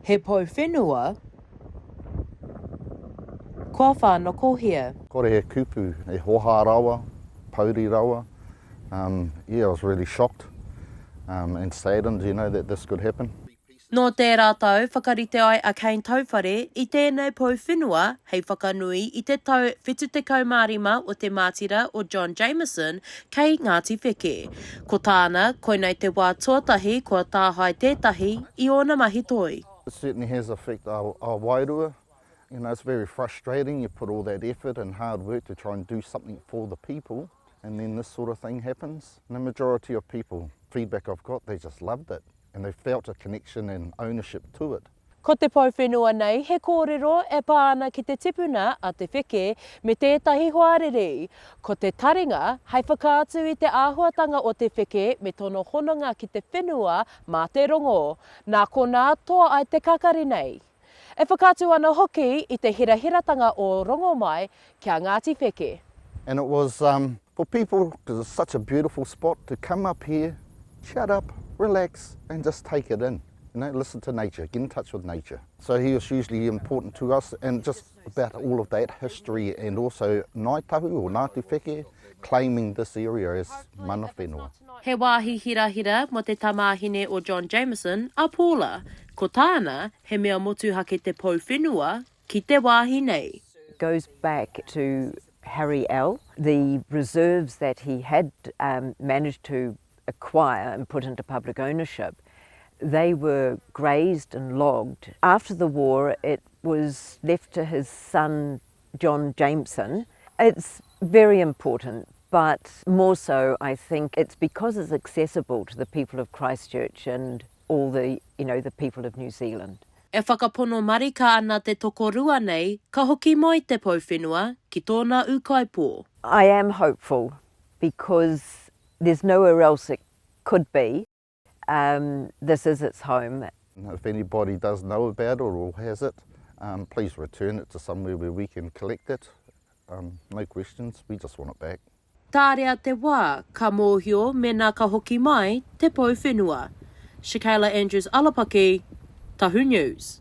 He pou whenua, kua whanoko hea. Kore he kupu, he hoha rawa, pauri rawa. I was really shocked and saddened, that this could happen. Nō tērā tau, whakarite ai a Caine Tauwhare i tēnei pou whenua hei whakanui i te tau 75 o te mātira o John Jameson kei Ngāti Wheke. Ko tāna, koinei te wā tuatahi kua tāhai tētahi i ōna mahi toi. It certainly has affected our wairua. It's very frustrating. You put all that effort and hard work to try and do something for the people, and then this sort of thing happens. And the majority of people, feedback I've got, they just loved it. And they felt a connection and ownership to it. Ko te pou whenua nei, he kōrero e pāna ki te tipuna a te wheke me tētahi hoariri. Ko te taringa, hei whakaatu i te āhuatanga o te wheke me tono hononga ki te whenua mā te rongo. Nā ko nā toa ai te kakari nei. E whakaatu ana hoki i te hirahiratanga o Ōrongomai kia Ngāti Wheke. And it was for people, because it's such a beautiful spot, to come up here, shut up, relax and just take it in. Listen to nature, get in touch with nature. So he was hugely important to us, and just about all of that history, and also Ngāi Tahu or Ngāti Wheke claiming this area as mana whenua. He wāhi hirahira mo te tamāhine o John Jameson a Paula. Ko tāna, he mea motuhake te pou whenua ki te wāhi nei. Goes back to Harry L. The reserves that he had managed to acquire and put into public ownership, they were grazed and logged. After the war, it was left to his son, John Jameson. It's very important, but more so, I think, it's because it's accessible to the people of Christchurch and all the people of New Zealand. E whakapono marika ana te tokorua nei, ka hoki mai te pou whenua ki tōna ukaipō. I am hopeful because there's nowhere else it could be. This is its home. If anybody does know about it or has it, please return it to somewhere where we can collect it. No questions, we just want it back. Tārea te wā, ka mōhio me nā ka hoki mai te pou whenua. Shakayla Andrews-Alapaki, Tahu News.